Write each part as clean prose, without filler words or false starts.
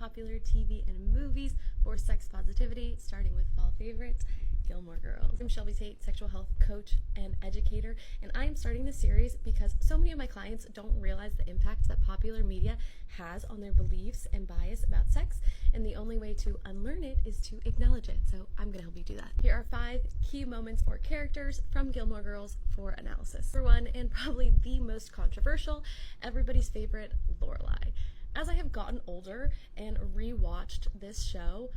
popular TV and movies for sex positivity, starting with fall favorite, Gilmore Girls. I'm Shelby Tate, sexual health coach and educator, and I am starting this series because so many of my clients don't realize the impact that popular media has on their beliefs and bias about sex, and the only way to unlearn it is to acknowledge it. So I'm going to help you do that. Here are 5 key moments or characters from Gilmore Girls for analysis. Number 1, and probably the most controversial, everybody's favorite, Lorelai. As I have gotten older and rewatched this show,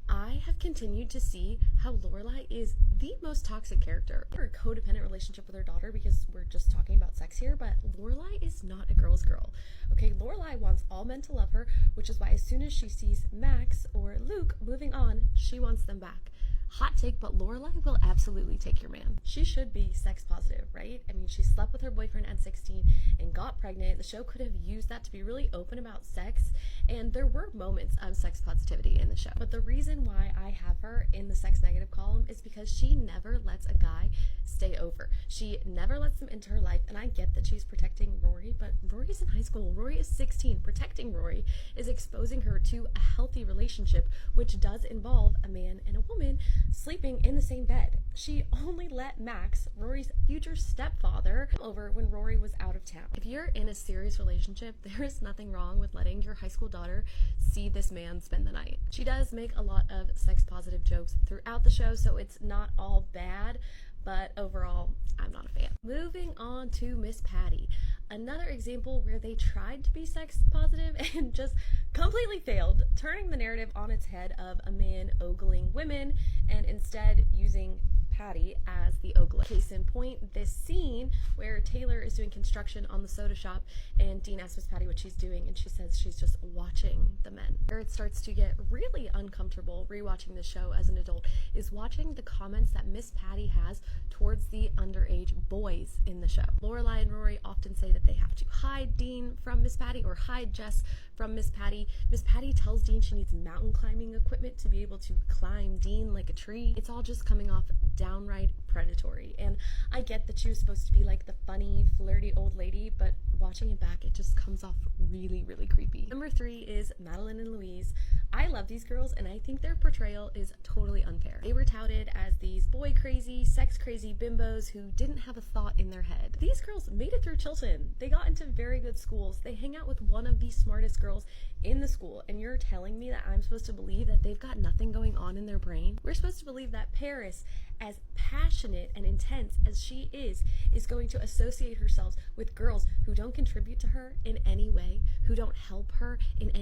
I have continued to see how Lorelai is the most toxic character. Her codependent relationship with her daughter, because we're just talking about sex here, but Lorelai is not a girl's girl. Okay, Lorelai wants all men to love her, which is why as soon as she sees Max or Luke moving on, she wants them back. Hot take, but Lorelai will absolutely take your man. She should be sex positive, right? I mean, she slept with her boyfriend at 16 and got pregnant. The show could have used that to be really open about sex, and there were moments of sex positivity in the show. But the reason why I have her in the sex negative column is because she never lets a guy stay over. She never lets them into her life, and I get that she's protecting Rory, but Rory's in high school. Rory is 16. Protecting Rory is exposing her to a healthy relationship, which does involve a man and a woman sleeping in the same bed. She only let Max, Rory's future stepfather, come over when Rory was out of town. If you're in a serious relationship, there is nothing wrong with letting your high school daughter see this man spend the night. She does make a lot of sex positive jokes throughout the show, so it's not all bad, but overall, I'm not a fan. Moving on to Miss Patty. Another example where they tried to be sex positive and just completely failed, turning the narrative on its head of a man ogling women and instead using Patty as the ogler. Case in point, this scene where Taylor is doing construction on the soda shop and Dean asks Miss Patty what she's doing and she says she's just watching the men. Where it starts to get really uncomfortable rewatching the show as an adult is watching the comments that Miss Patty has towards the underage boys in the show. Lorelai and Rory often say that they have to hide Dean from Miss Patty or hide Jess from Miss Patty. Miss Patty tells Dean she needs mountain climbing equipment to be able to climb Dean like a tree. It's all just coming off downright predatory, and I get that she was supposed to be like the funny, flirty old lady, but watching it back, it just comes off really, really creepy. Number 3 is Madeline and Louise. I love these girls, and I think their portrayal is totally unfair. They were touted as these boy crazy, sex crazy bimbos who didn't have a thought in their head. These girls made it through Chilton. They got into very good schools. They hang out with one of the smartest girls in the school, and you're telling me that I'm supposed to believe that they've got nothing going on in their brain? We're supposed to believe that Paris, as passionate and intense as she is going to associate herself with girls who don't contribute to her in any way, who don't help her in any